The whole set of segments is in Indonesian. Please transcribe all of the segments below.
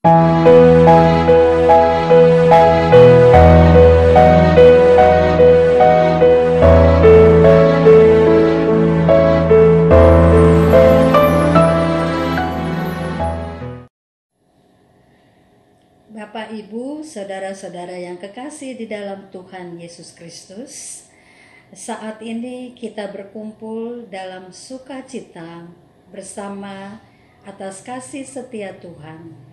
Bapak, Ibu, saudara-saudara yang kekasih di dalam Tuhan Yesus Kristus, saat ini kita berkumpul dalam sukacita bersama atas kasih setia Tuhan.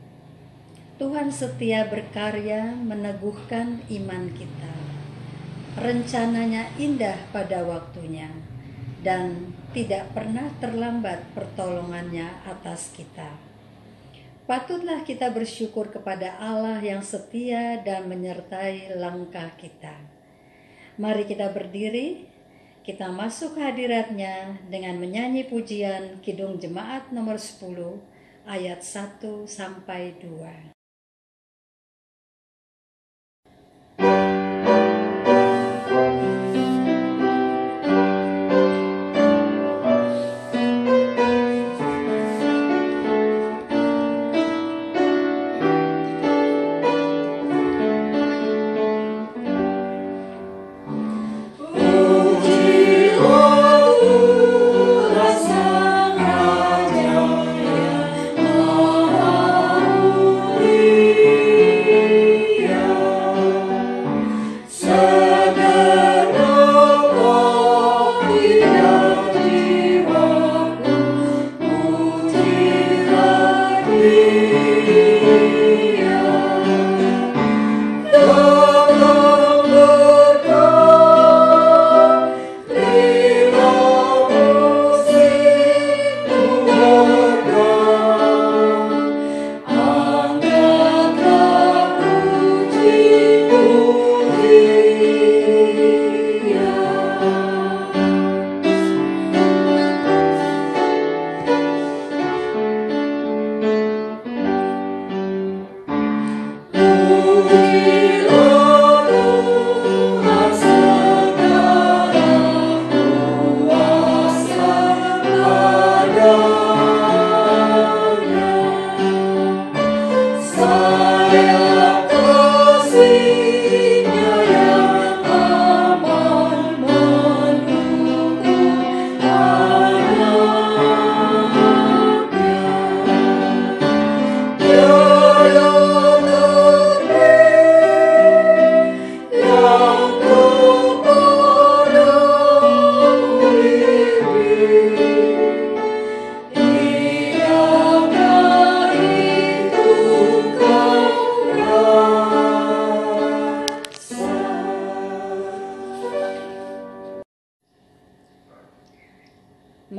Tuhan setia berkarya meneguhkan iman kita. Rencananya indah pada waktunya dan tidak pernah terlambat pertolongannya atas kita. Patutlah kita bersyukur kepada Allah yang setia dan menyertai langkah kita. Mari kita berdiri, kita masuk hadirat-Nya dengan menyanyi pujian Kidung Jemaat nomor 10 ayat 1 sampai 2.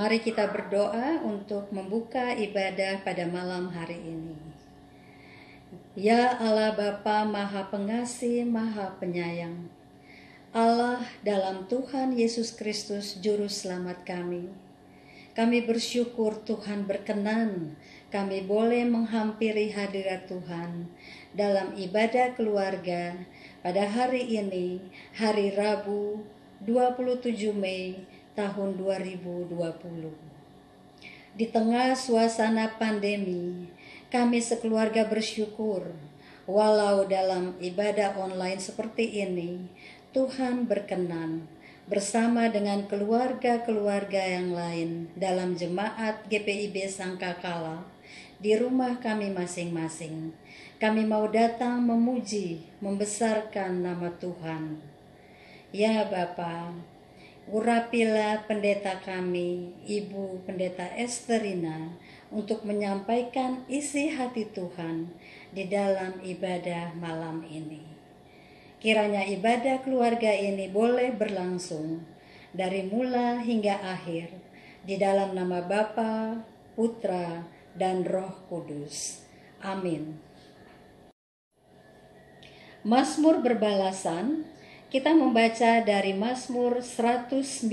Mari kita berdoa untuk membuka ibadah pada malam hari ini. Ya Allah Bapa Maha Pengasih, Maha Penyayang, Allah dalam Tuhan Yesus Kristus Juru Selamat kami bersyukur Tuhan berkenan kami boleh menghampiri hadirat Tuhan dalam ibadah keluarga pada hari ini, hari Rabu 27 Mei tahun 2020. Di tengah suasana pandemi, kami sekeluarga bersyukur walau dalam ibadah online seperti ini, Tuhan berkenan bersama dengan keluarga-keluarga yang lain dalam jemaat GPIB Sangkakala di rumah kami masing-masing. Kami mau datang memuji, membesarkan nama Tuhan. Ya Bapa, urapilah pendeta kami, Ibu Pendeta Esterina, untuk menyampaikan isi hati Tuhan di dalam ibadah malam ini. Kiranya ibadah keluarga ini boleh berlangsung dari mula hingga akhir di dalam nama Bapa, Putra, dan Roh Kudus. Amin. Mazmur berbalasan, kita membaca dari Mazmur 119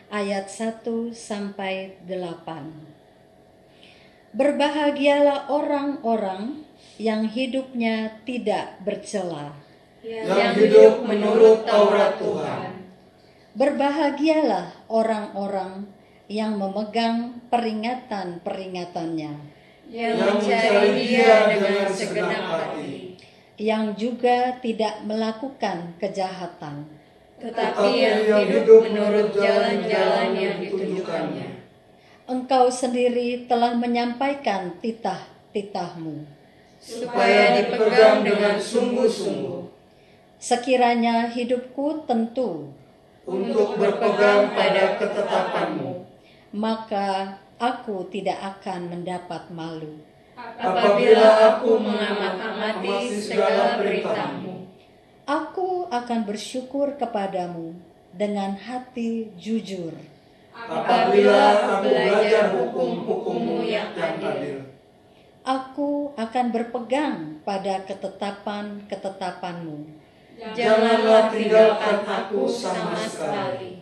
ayat 1 sampai 8. Berbahagialah orang-orang yang hidupnya tidak bercela, yang hidup menurut Taurat Tuhan. Berbahagialah orang-orang yang memegang peringatan-peringatannya, yang mencari Dia dengan segenap hati, yang juga tidak melakukan kejahatan, tetapi yang hidup menurut jalan-jalan yang ditunjukkannya. Engkau sendiri telah menyampaikan titah-titahmu, supaya dipegang dengan sungguh-sungguh, sekiranya hidupku tentu, untuk berpegang pada ketetapan-Mu, maka aku tidak akan mendapat malu. apabila aku mengamati segala perintah-Mu. Aku akan bersyukur kepadamu dengan hati jujur. Apabila aku belajar hukum-hukum-Mu yang adil. Aku akan berpegang pada ketetapan-ketetapan-Mu. Janganlah tinggalkan aku sama sekali.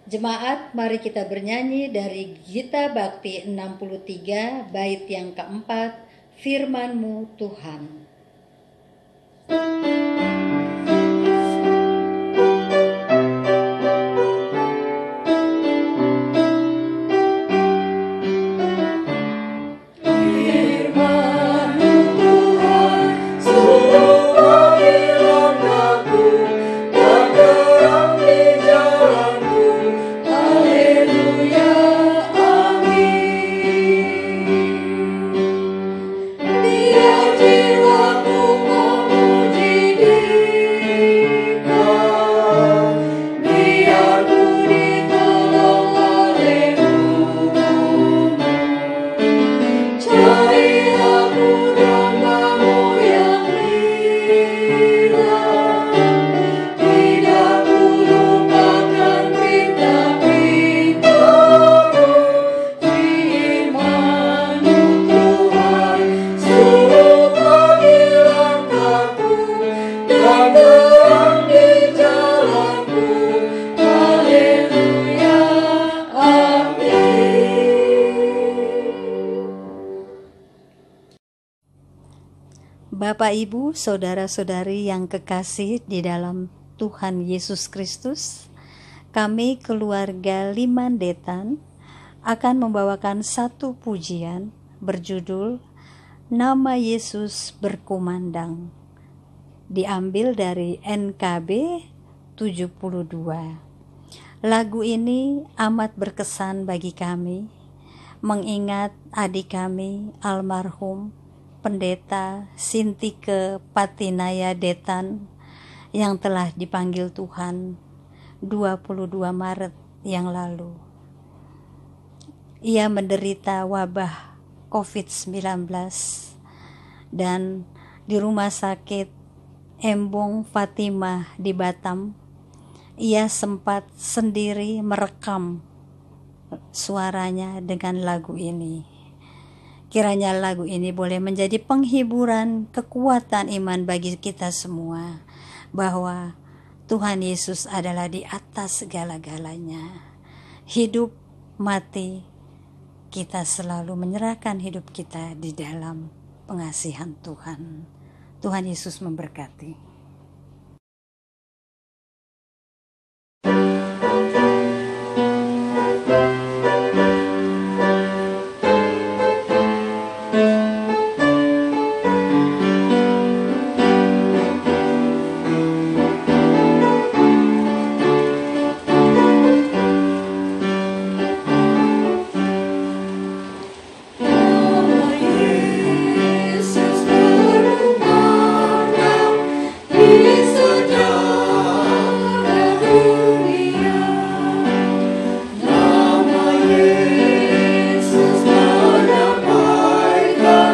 Jemaat, mari kita bernyanyi dari Gita Bakti 63, bait yang keempat, Firman-Mu Tuhan. Bapak, Ibu, saudara-saudari yang kekasih di dalam Tuhan Yesus Kristus, kami keluarga Liman Detan akan membawakan satu pujian berjudul Nama Yesus Berkumandang, diambil dari NKB 72. Lagu ini amat berkesan bagi kami, mengingat adik kami almarhum Pendeta Sintike Patinaya Detan yang telah dipanggil Tuhan 22 Maret yang lalu. Ia menderita wabah COVID-19 dan di rumah sakit Embong Fatimah di Batam, ia sempat sendiri merekam suaranya dengan lagu ini. Kiranya lagu ini boleh menjadi penghiburan, kekuatan iman bagi kita semua, bahwa Tuhan Yesus adalah di atas segala-galanya. Hidup, mati, kita selalu menyerahkan hidup kita di dalam pengasihan Tuhan. Tuhan Yesus memberkati. Nama Yesus menyampaikan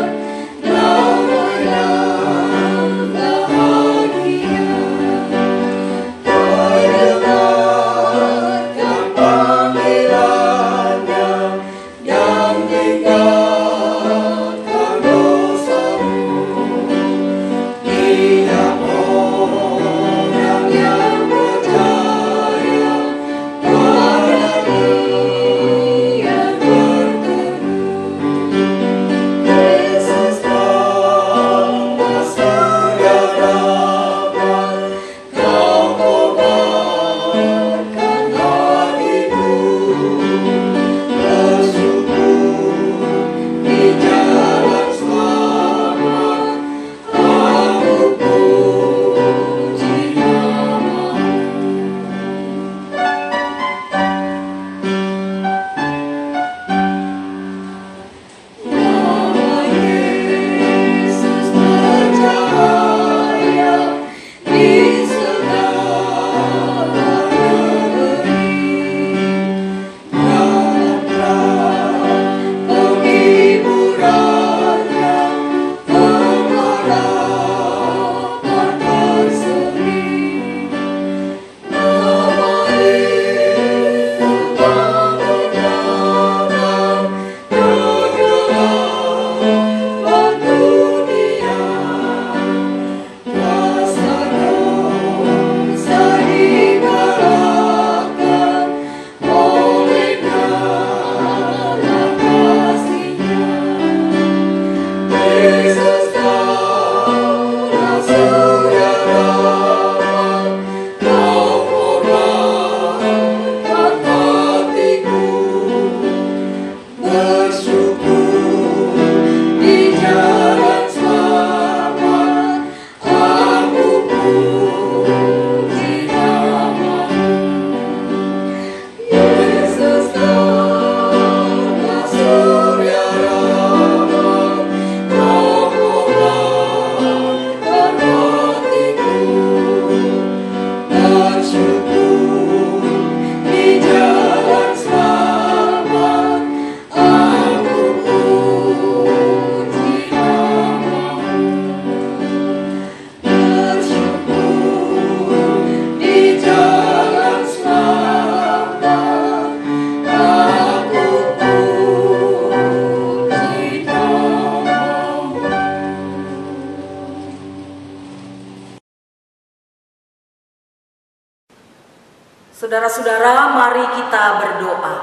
Saudara-saudara, mari kita berdoa.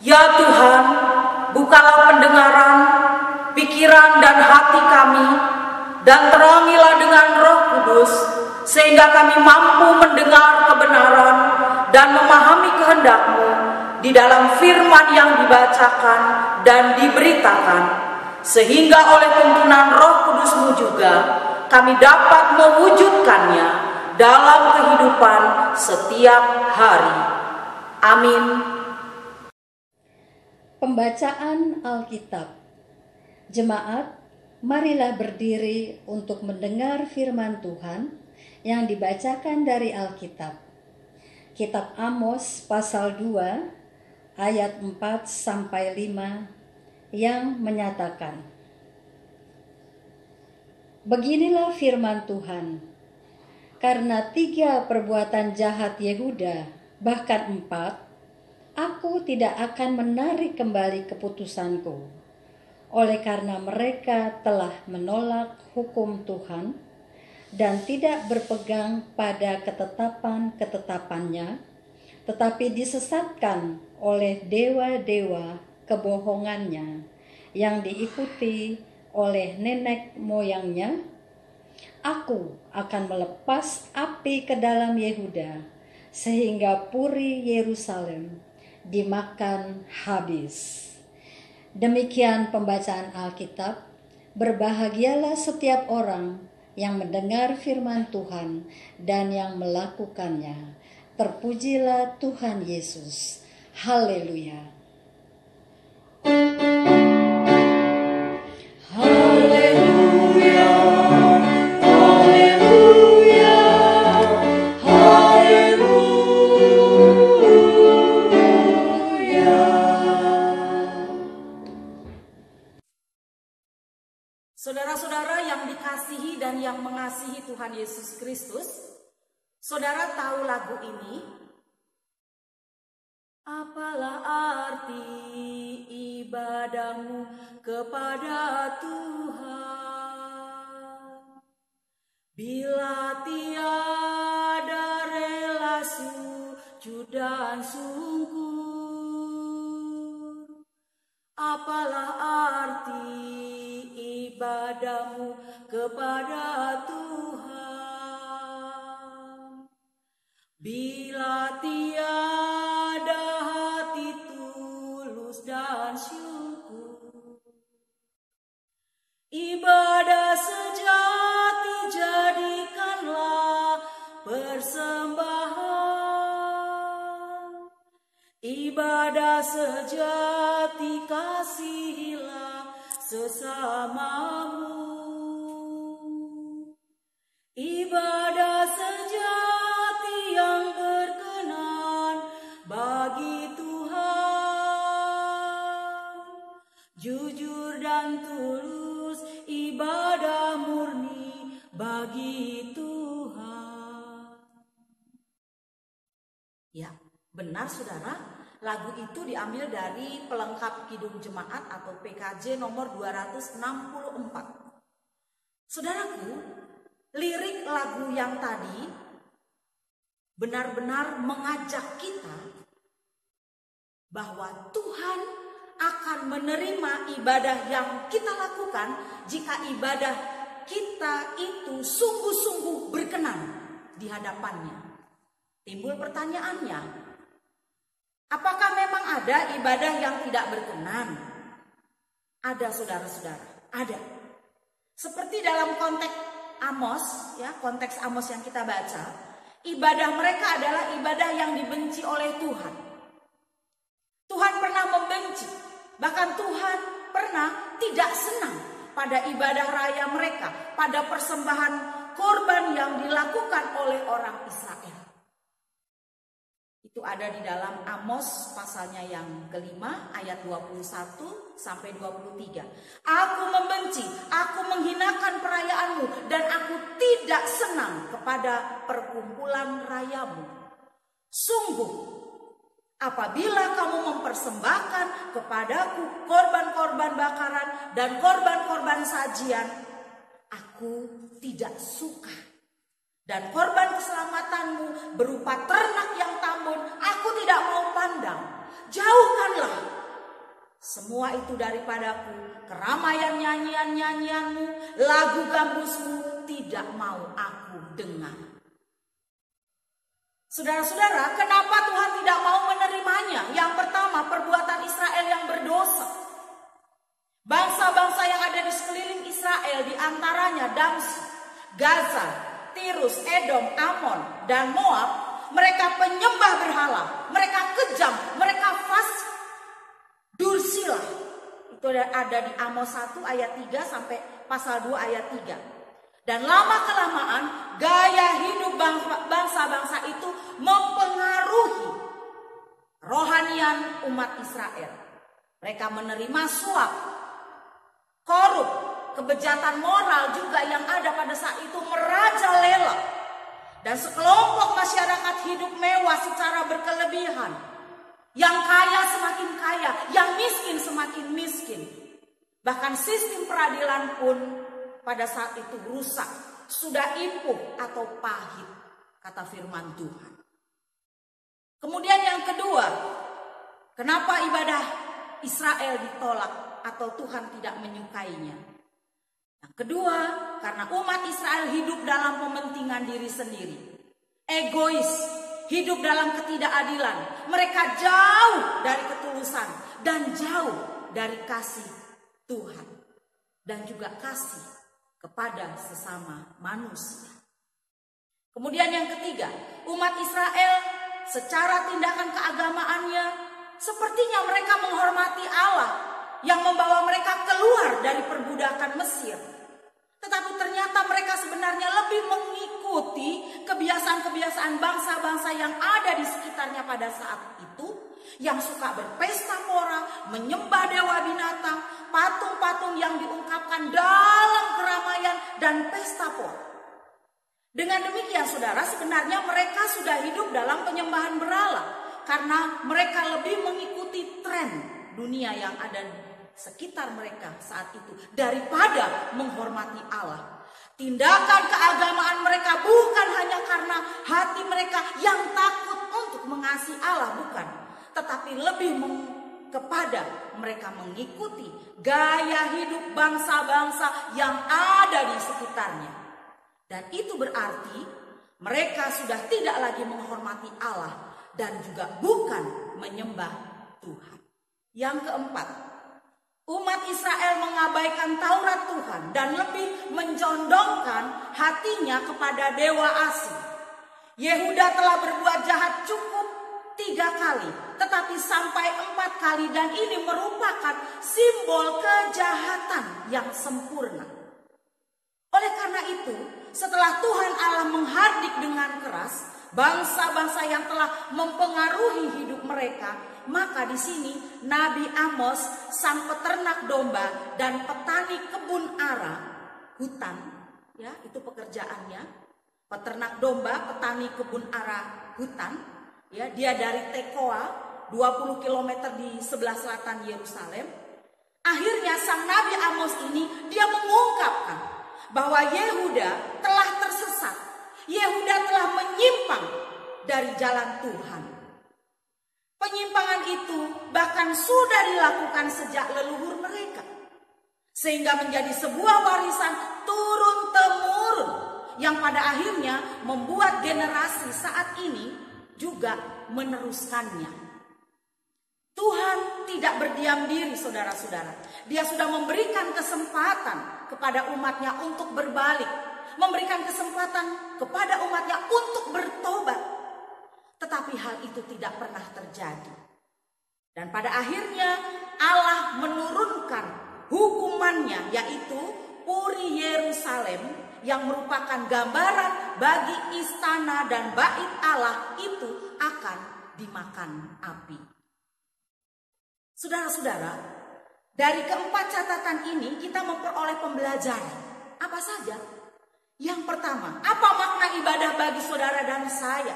Ya Tuhan, bukalah pendengaran, pikiran dan hati kami, dan terangilah dengan Roh Kudus, sehingga kami mampu mendengar kebenaran dan memahami kehendak-Mu di dalam firman yang dibacakan dan diberitakan, sehingga oleh tuntunan Roh Kudus-Mu juga kami dapat mewujudkannya dalam kehidupan setiap hari. Amin. Pembacaan Alkitab. Jemaat, marilah berdiri untuk mendengar firman Tuhan yang dibacakan dari Alkitab. Kitab Amos pasal 2 ayat 4 sampai 5 yang menyatakan, beginilah firman Tuhan, karena 3 perbuatan jahat Yehuda, bahkan 4, aku tidak akan menarik kembali keputusanku. Oleh karena mereka telah menolak hukum Tuhan dan tidak berpegang pada ketetapan-ketetapannya, tetapi disesatkan oleh dewa-dewa kebohongannya yang diikuti oleh nenek moyangnya, aku akan melepas api ke dalam Yehuda, sehingga puri Yerusalem dimakan habis. Demikian pembacaan Alkitab. Berbahagialah setiap orang yang mendengar firman Tuhan dan yang melakukannya. Terpujilah Tuhan Yesus. Haleluya. Saudara-saudara yang dikasihi dan yang mengasihi Tuhan Yesus Kristus, saudara tahu lagu ini? Apalah arti ibadahmu kepada Tuhan, bila tiada rela sujud dan sungkur? Apalah arti ibadahmu kepada Tuhan, bila tiada hati tulus dan syukur? Ibadah sejati jadikanlah persembahan, ibadah sejati kasihilah sesamamu, ibadah sejati yang berkenan bagi Tuhan, jujur dan tulus ibadah murni bagi Tuhan. Ya, benar saudara. Lagu itu diambil dari pelengkap Kidung Jemaat atau PKJ nomor 264. Saudaraku, lirik lagu yang tadi benar-benar mengajak kita bahwa Tuhan akan menerima ibadah yang kita lakukan jika ibadah kita itu sungguh-sungguh berkenan di hadapannya. Timbul pertanyaannya, apakah memang ada ibadah yang tidak berkenan? Ada saudara-saudara, ada. Seperti dalam konteks Amos, ya, konteks Amos yang kita baca, ibadah mereka adalah ibadah yang dibenci oleh Tuhan. Tuhan pernah membenci, bahkan Tuhan pernah tidak senang pada ibadah raya mereka, pada persembahan korban yang dilakukan oleh orang Israel. Itu ada di dalam Amos pasalnya yang kelima ayat 21 sampai 23. Aku membenci, aku menghinakan perayaanmu dan aku tidak senang kepada perkumpulan rayamu. Sungguh, apabila kamu mempersembahkan kepadaku korban-korban bakaran dan korban-korban sajian, aku tidak suka. Dan korban keselamatanmu berupa ternak yang tambun, aku tidak mau pandang. Jauhkanlah semua itu daripadaku, keramaian nyanyian-nyanyianmu, lagu gambusmu tidak mau aku dengar. Saudara-saudara, kenapa Tuhan tidak mau menerimanya? Yang pertama, perbuatan Israel yang berdosa. Bangsa-bangsa yang ada di sekeliling Israel, diantaranya Damsyik, Gaza, Tirus, Edom, Amon, dan Moab, mereka penyembah berhala, mereka kejam, mereka fasik, dursila. Itu ada di Amos 1 ayat 3 sampai pasal 2 ayat 3. Dan lama-kelamaan gaya hidup bangsa-bangsa itu mempengaruhi rohanian umat Israel. Mereka menerima suap, korup, kebejatan moral juga yang ada pada saat itu merajalela. Dan sekelompok masyarakat hidup mewah secara berkelebihan. Yang kaya semakin kaya, yang miskin semakin miskin. Bahkan sistem peradilan pun pada saat itu rusak, sudah ipuh atau pahit, kata firman Tuhan. Kemudian yang kedua, kenapa ibadah Israel ditolak atau Tuhan tidak menyukainya? Yang kedua, karena umat Israel hidup dalam pementingan diri sendiri, egois, hidup dalam ketidakadilan. Mereka jauh dari ketulusan dan jauh dari kasih Tuhan dan juga kasih kepada sesama manusia. Kemudian yang ketiga, umat Israel secara tindakan keagamaannya sepertinya mereka menghormati Allah yang membawa mereka keluar dari perbudakan Mesir. Tetapi ternyata mereka sebenarnya lebih mengikuti kebiasaan-kebiasaan bangsa-bangsa yang ada di sekitarnya pada saat itu, yang suka berpesta pora, menyembah dewa binatang, patung-patung yang diungkapkan dalam keramaian dan pesta pora. Dengan demikian saudara, sebenarnya mereka sudah hidup dalam penyembahan berhala karena mereka lebih mengikuti tren dunia yang ada di sekitar mereka saat itu daripada menghormati Allah. Tindakan keagamaan mereka bukan hanya karena hati mereka yang takut untuk mengasihi Allah, bukan, tetapi lebih kepada mereka mengikuti gaya hidup bangsa-bangsa yang ada di sekitarnya. Dan itu berarti mereka sudah tidak lagi menghormati Allah dan juga bukan menyembah Tuhan. Yang keempat, umat Israel mengabaikan Taurat Tuhan dan lebih menjondongkan hatinya kepada dewa asing. Yehuda telah berbuat jahat cukup 3 kali, tetapi sampai 4 kali, dan ini merupakan simbol kejahatan yang sempurna. Oleh karena itu, setelah Tuhan Allah menghardik dengan keras bangsa-bangsa yang telah mempengaruhi hidup mereka, maka di sini Nabi Amos, sang peternak domba dan petani kebun ara, hutan, ya itu pekerjaannya, peternak domba, petani kebun ara, hutan, ya dia dari Tekoa, 20 km di sebelah selatan Yerusalem. Akhirnya sang Nabi Amos ini dia mengungkapkan bahwa Yehuda telah tersesat, Yehuda telah menyimpang dari jalan Tuhan. Penyimpangan itu bahkan sudah dilakukan sejak leluhur mereka, sehingga menjadi sebuah warisan turun-temurun yang pada akhirnya membuat generasi saat ini juga meneruskannya. Tuhan tidak berdiam diri, saudara-saudara. Dia sudah memberikan kesempatan kepada umatnya untuk berbalik, memberikan kesempatan kepada umatnya untuk bertobat. Tetapi hal itu tidak pernah terjadi. Dan pada akhirnya Allah menurunkan hukumannya, yaitu Puri Yerusalem, yang merupakan gambaran bagi istana dan bait Allah itu akan dimakan api. Saudara-saudara, dari keempat catatan ini kita memperoleh pembelajaran. Apa saja? Yang pertama, apa makna ibadah bagi saudara dan saya?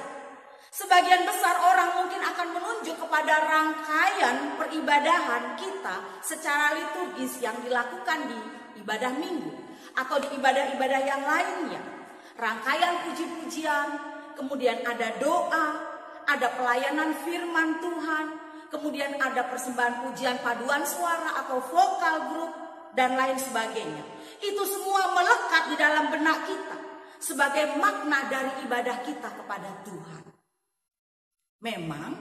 Sebagian besar orang mungkin akan menunjuk kepada rangkaian peribadahan kita secara liturgis yang dilakukan di ibadah minggu atau di ibadah-ibadah yang lainnya. rangkaian puji-pujian, kemudian ada doa, ada pelayanan firman Tuhan, kemudian ada persembahan pujian paduan suara atau vokal grup, dan lain sebagainya. Itu semua melekat di dalam benak kita sebagai makna dari ibadah kita kepada Tuhan. Memang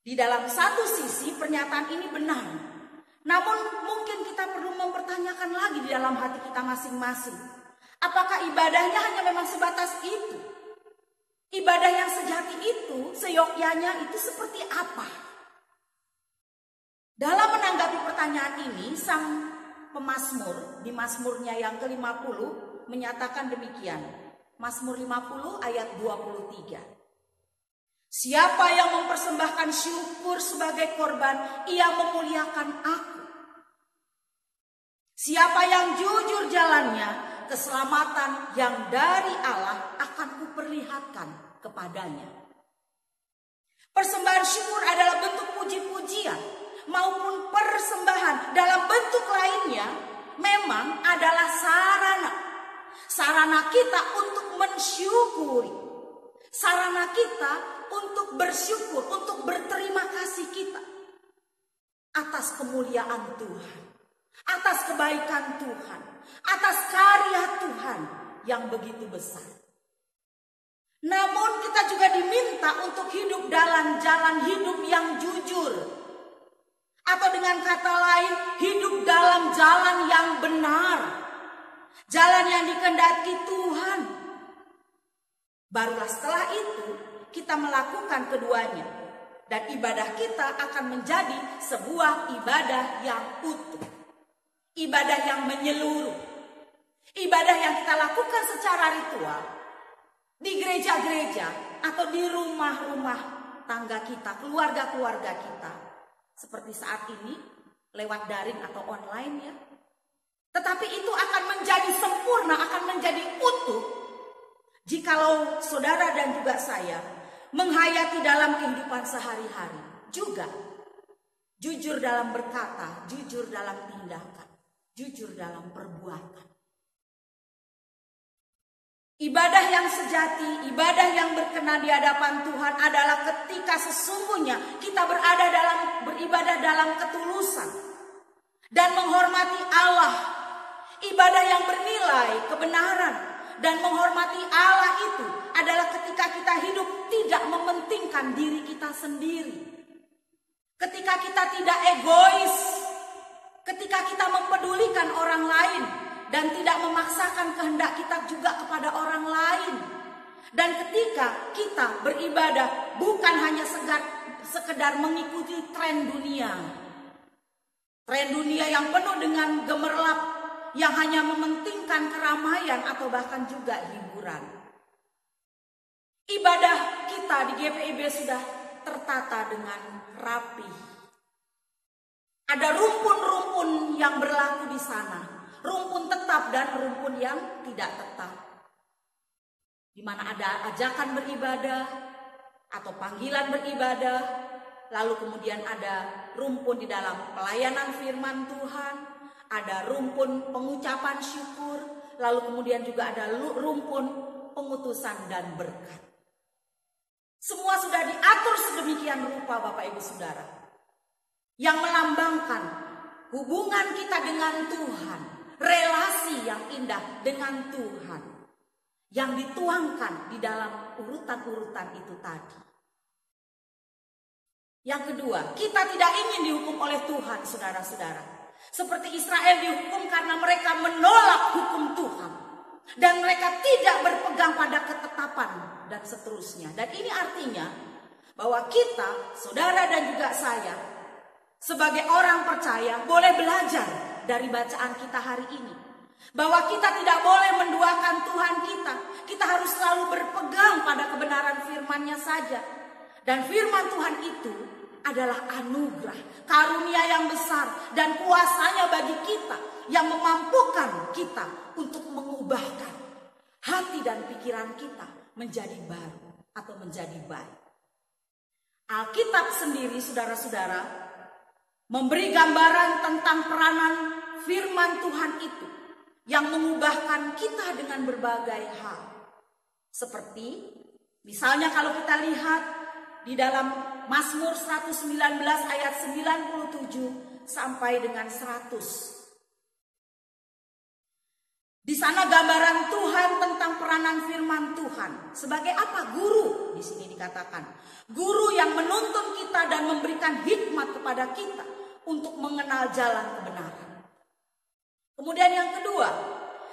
di dalam satu sisi pernyataan ini benar, namun mungkin kita perlu mempertanyakan lagi di dalam hati kita masing-masing. Apakah ibadahnya hanya memang sebatas itu? Ibadah yang sejati itu, seyogyanya itu seperti apa? Dalam menanggapi pertanyaan ini, sang pemazmur di Mazmurnya yang ke-50 menyatakan demikian. Mazmur 50 ayat 23. Siapa yang mempersembahkan syukur sebagai korban, ia memuliakan aku. Siapa yang jujur jalannya, keselamatan yang dari Allah akan kuperlihatkan kepadanya. Persembahan syukur adalah bentuk puji-pujian maupun persembahan dalam bentuk lainnya memang adalah sarana kita untuk mensyukuri, sarana kita untuk bersyukur, untuk berterima kasih kita atas kemuliaan Tuhan, atas kebaikan Tuhan, atas karya Tuhan yang begitu besar. Namun kita juga diminta untuk hidup dalam jalan hidup yang jujur, atau dengan kata lain, hidup dalam jalan yang benar, jalan yang dikehendaki Tuhan. Barulah setelah itu kita melakukan keduanya, dan ibadah kita akan menjadi sebuah ibadah yang utuh, ibadah yang menyeluruh, ibadah yang kita lakukan secara ritual di gereja-gereja atau di rumah-rumah tangga kita, keluarga-keluarga kita, seperti saat ini lewat daring atau online ya. Tetapi itu akan menjadi sempurna, akan menjadi utuh jikalau saudara dan juga saya menghayati dalam kehidupan sehari-hari juga jujur dalam berkata, jujur dalam tindakan, jujur dalam perbuatan. Ibadah yang sejati, ibadah yang berkenan di hadapan Tuhan adalah ketika sesungguhnya kita beribadah dalam ketulusan dan menghormati Allah. Ibadah yang bernilai kebenaran dan menghormati Allah itu adalah ketika kita hidup tidak mementingkan diri kita sendiri. Ketika kita tidak egois, ketika kita mempedulikan orang lain dan tidak memaksakan kehendak kita juga kepada orang lain. Dan ketika kita beribadah bukan hanya sekedar mengikuti tren dunia. Tren dunia yang penuh dengan gemerlap, yang hanya mementingkan keramaian atau bahkan juga hiburan. Ibadah kita di GPIB sudah tertata dengan rapi. Ada rumpun-rumpun yang berlaku di sana. Rumpun tetap dan rumpun yang tidak tetap. Di mana ada ajakan beribadah atau panggilan beribadah. Lalu kemudian ada rumpun di dalam pelayanan firman Tuhan. Ada rumpun pengucapan syukur. Lalu kemudian juga ada rumpun pengutusan dan berkat. Semua sudah diatur sedemikian rupa Bapak Ibu Saudara. Yang melambangkan hubungan kita dengan Tuhan. Relasi yang indah dengan Tuhan. Yang dituangkan di dalam urutan-urutan itu tadi. Yang kedua, kita tidak ingin dihukum oleh Tuhan, saudara-saudara. Seperti Israel dihukum karena mereka menolak hukum Tuhan. Dan mereka tidak berpegang pada ketetapan dan seterusnya. Dan ini artinya bahwa kita, saudara dan juga saya, sebagai orang percaya boleh belajar dari bacaan kita hari ini. Bahwa kita tidak boleh menduakan Tuhan kita. Kita harus selalu berpegang pada kebenaran firman-Nya saja. Dan firman Tuhan itu adalah anugerah, karunia yang besar dan kuasanya bagi kita yang memampukan kita untuk mengubahkan hati dan pikiran kita menjadi baru atau menjadi baik. Alkitab sendiri, saudara-saudara, memberi gambaran tentang peranan firman Tuhan itu yang mengubahkan kita dengan berbagai hal. Seperti misalnya kalau kita lihat di dalam Mazmur 119 ayat 97 sampai dengan 100. Di sana gambaran Tuhan tentang peranan firman Tuhan. Sebagai apa? Guru. Di sini dikatakan, guru yang menuntun kita dan memberikan hikmat kepada kita untuk mengenal jalan kebenaran. Kemudian yang kedua,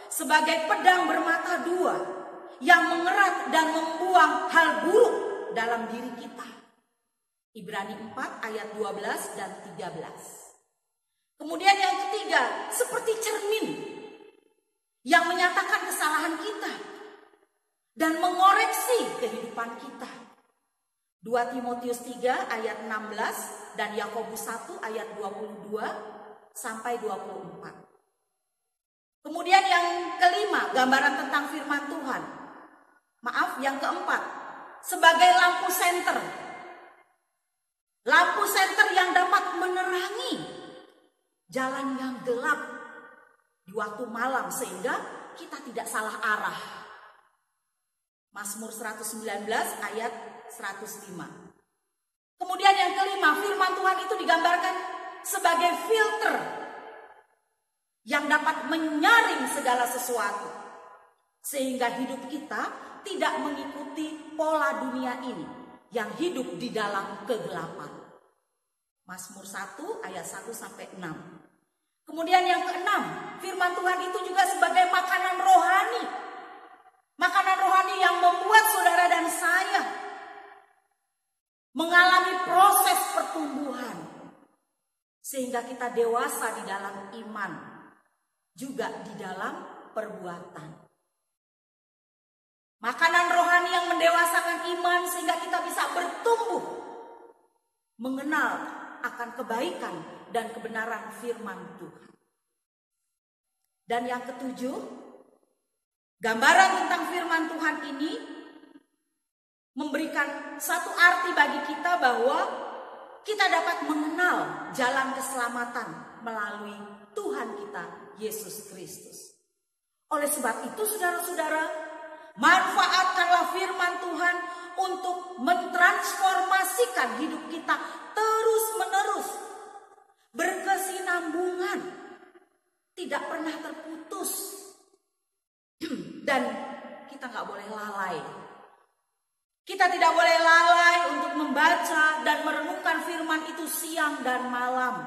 sebagai pedang bermata dua yang mengerat dan membuang hal buruk dalam diri kita. Ibrani 4 ayat 12 dan 13. Kemudian yang ketiga, seperti cermin yang menyatakan kesalahan kita dan mengoreksi kehidupan kita. 2 Timotius 3 ayat 16 dan Yakobus 1 ayat 22 sampai 24. Kemudian yang kelima, gambaran tentang firman Tuhan. Maaf, yang keempat, sebagai lampu senter. Lampu senter yang dapat menerangi jalan yang gelap di waktu malam sehingga kita tidak salah arah. Mazmur 119 ayat 105. Kemudian yang kelima, firman Tuhan itu digambarkan sebagai filter yang dapat menyaring segala sesuatu sehingga hidup kita tidak mengikuti pola dunia ini yang hidup di dalam kegelapan. Mazmur 1 ayat 1 sampai 6. Kemudian yang keenam, firman Tuhan itu juga sebagai makanan rohani. Makanan rohani yang membuat saudara dan saya mengalami proses pertumbuhan. Sehingga kita dewasa di dalam iman, juga di dalam perbuatan. Makanan rohani yang mendewasakan iman sehingga kita bisa bertumbuh, mengenal akan kebaikan dan kebenaran firman Tuhan. Dan yang ketujuh, gambaran tentang firman Tuhan ini memberikan satu arti bagi kita bahwa kita dapat mengenal jalan keselamatan melalui Tuhan kita, Yesus Kristus. Oleh sebab itu, saudara-saudara, manfaatkanlah firman Tuhan untuk mentransformasikan hidup kita terus-menerus, berkesinambungan, tidak pernah terputus. Dan kita nggak boleh lalai. Kita tidak boleh lalai untuk membaca dan merenungkan firman itu siang dan malam.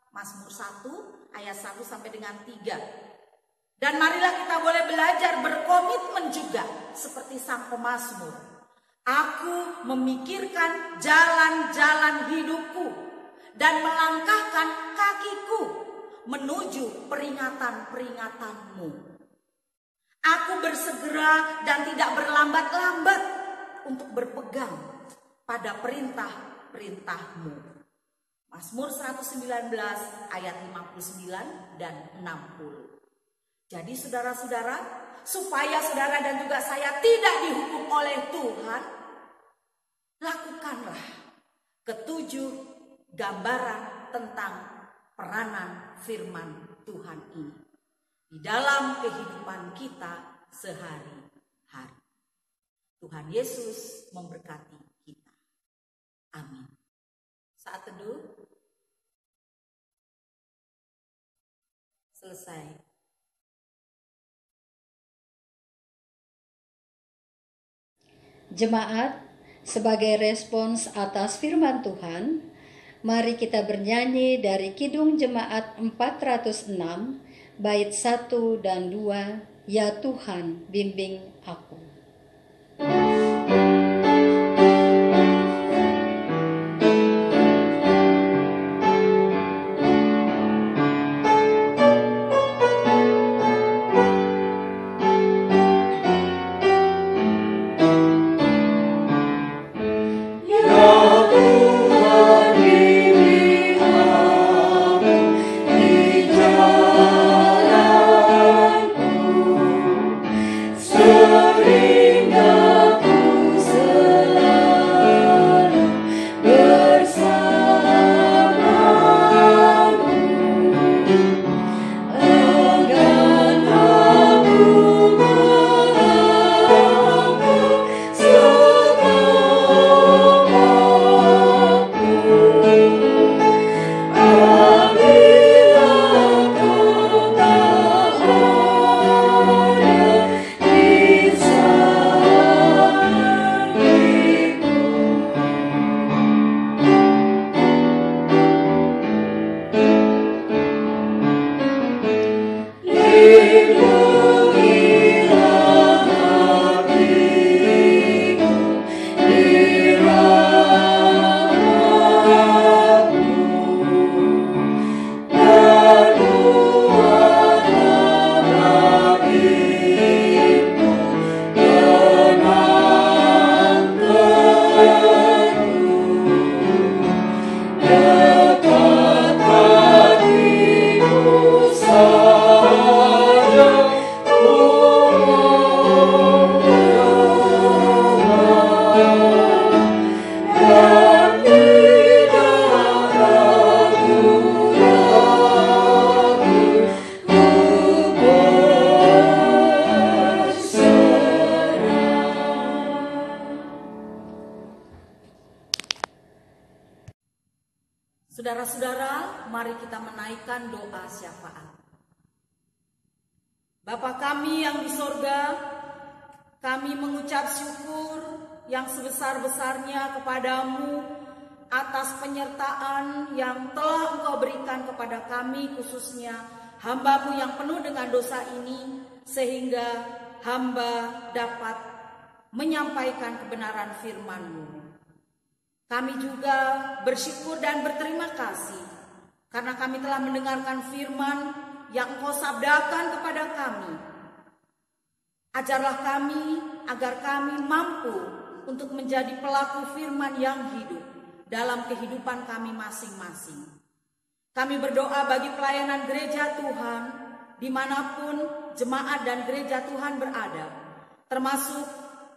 Mazmur 1 ayat 1 sampai dengan 3. Dan marilah kita boleh belajar berkomitmen juga seperti sang pemazmur. Aku memikirkan jalan-jalan hidupku dan melangkahkan kakiku menuju peringatan-peringatanmu. Aku bersegera dan tidak berlambat-lambat untuk berpegang pada perintah-perintahmu. Mazmur 119 ayat 59 dan 60. Jadi saudara-saudara, supaya saudara dan juga saya tidak dihukum oleh Tuhan, lakukanlah ketujuh gambaran tentang peranan firman Tuhan ini di dalam kehidupan kita sehari-hari. Tuhan Yesus memberkati kita. Amin. Saat teduh selesai. Jemaat, sebagai respons atas firman Tuhan, mari kita bernyanyi dari Kidung Jemaat 406, bait 1 dan 2, Ya Tuhan, bimbing aku. Sorry. Saudara-saudara, mari kita menaikkan doa syafaat. Bapa kami yang di sorga, kami mengucap syukur yang sebesar-besarnya kepadamu atas penyertaan yang telah Engkau berikan kepada kami, khususnya hamba-Mu yang penuh dengan dosa ini, sehingga hamba dapat menyampaikan kebenaran firman-Mu. Kami juga bersyukur dan berterima kasih karena kami telah mendengarkan firman yang Engkau sabdakan kepada kami. Ajarlah kami agar kami mampu untuk menjadi pelaku firman yang hidup dalam kehidupan kami masing-masing. Kami berdoa bagi pelayanan gereja Tuhan dimanapun jemaat dan gereja Tuhan berada, termasuk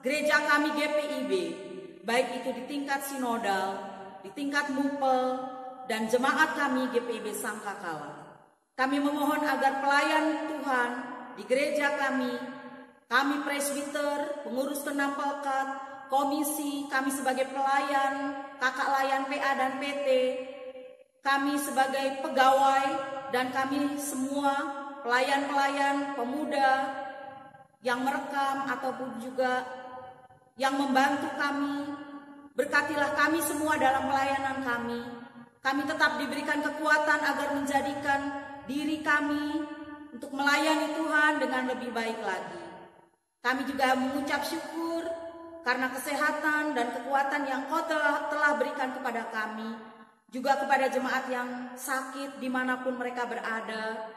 gereja kami GPIB, baik itu di tingkat sinodal, di tingkat mupel, dan jemaat kami GPIB Sangkakala. Kami memohon agar pelayan Tuhan di gereja kami presbiter, pengurus penampakat, komisi, kami sebagai pelayan, kakak layan PA dan PT, kami sebagai pegawai, dan kami semua pelayan-pelayan pemuda yang merekam ataupun juga yang membantu kami. Berkatilah kami semua dalam pelayanan kami. Kami tetap diberikan kekuatan agar menjadikan diri kami untuk melayani Tuhan dengan lebih baik lagi. Kami juga mengucap syukur karena kesehatan dan kekuatan yang Kau telah berikan kepada kami, juga kepada jemaat yang sakit dimanapun mereka berada,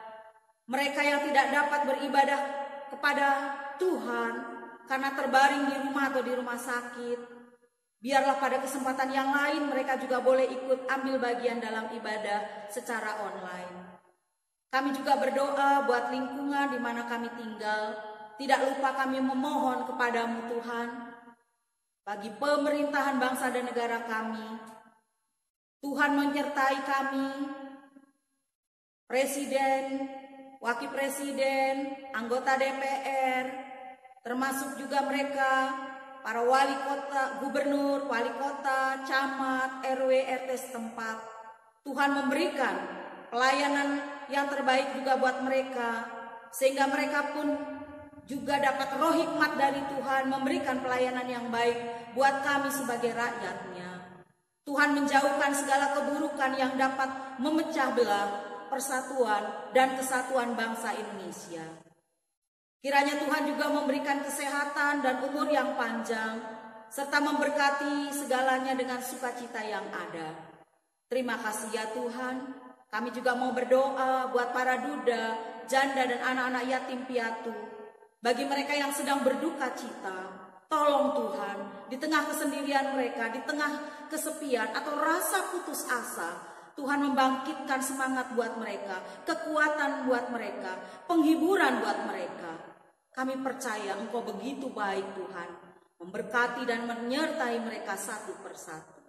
mereka yang tidak dapat beribadah kepada Tuhan karena terbaring di rumah atau di rumah sakit. Biarlah pada kesempatan yang lain mereka juga boleh ikut ambil bagian dalam ibadah secara online. Kami juga berdoa buat lingkungan di mana kami tinggal. Tidak lupa kami memohon kepadamu Tuhan, bagi pemerintahan bangsa dan negara kami. Tuhan menyertai kami, presiden, wakil presiden, anggota DPR, termasuk juga mereka, para wali kota, gubernur, wali kota, camat, RW, RT setempat. Tuhan memberikan pelayanan yang terbaik juga buat mereka, sehingga mereka pun juga dapat roh hikmat dari Tuhan memberikan pelayanan yang baik buat kami sebagai rakyatnya. Tuhan menjauhkan segala keburukan yang dapat memecah belah persatuan dan kesatuan bangsa Indonesia. Kiranya Tuhan juga memberikan kesehatan dan umur yang panjang, serta memberkati segalanya dengan sukacita yang ada. Terima kasih ya Tuhan. Kami juga mau berdoa buat para duda, janda dan anak-anak yatim piatu. Bagi mereka yang sedang berduka cita, tolong Tuhan, di tengah kesendirian mereka, di tengah kesepian atau rasa putus asa, Tuhan membangkitkan semangat buat mereka, kekuatan buat mereka, penghiburan buat mereka. Kami percaya Engkau begitu baik Tuhan, memberkati dan menyertai mereka satu persatu.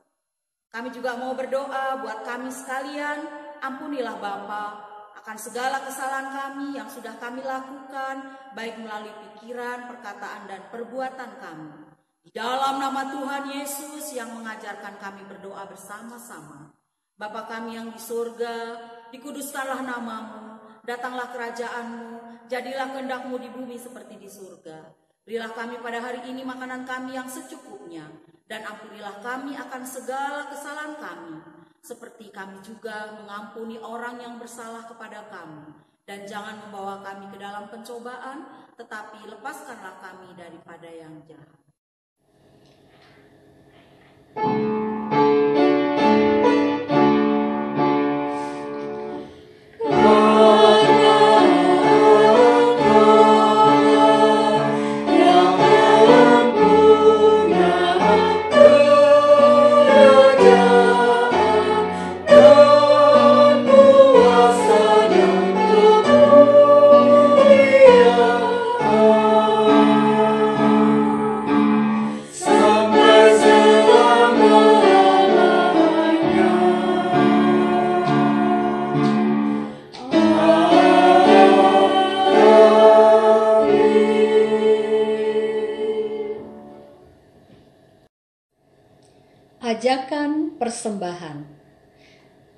Kami juga mau berdoa buat kami sekalian, ampunilah Bapa akan segala kesalahan kami yang sudah kami lakukan, baik melalui pikiran, perkataan, dan perbuatan kami. Di dalam nama Tuhan Yesus yang mengajarkan kami berdoa bersama-sama. Bapa kami yang di surga, dikuduskanlah namamu, datanglah kerajaan-Mu, jadilah kehendak-Mu di bumi seperti di surga. Berilah kami pada hari ini makanan kami yang secukupnya, dan ampunilah kami akan segala kesalahan kami, seperti kami juga mengampuni orang yang bersalah kepada kami. Dan jangan membawa kami ke dalam pencobaan, tetapi lepaskanlah kami daripada yang jahat. Ajakan persembahan.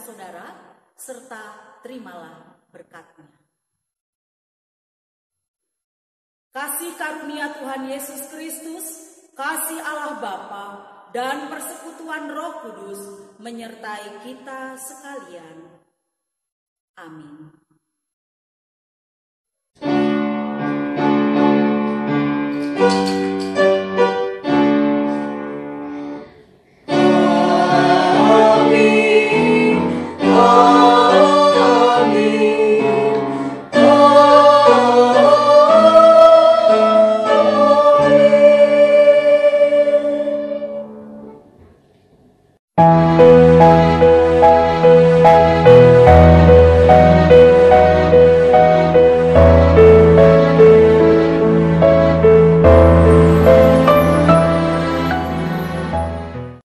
saudara, serta terimalah berkat-Nya. Kasih karunia Tuhan Yesus Kristus, kasih Allah Bapa, dan persekutuan Roh Kudus menyertai kita sekalian. Amin.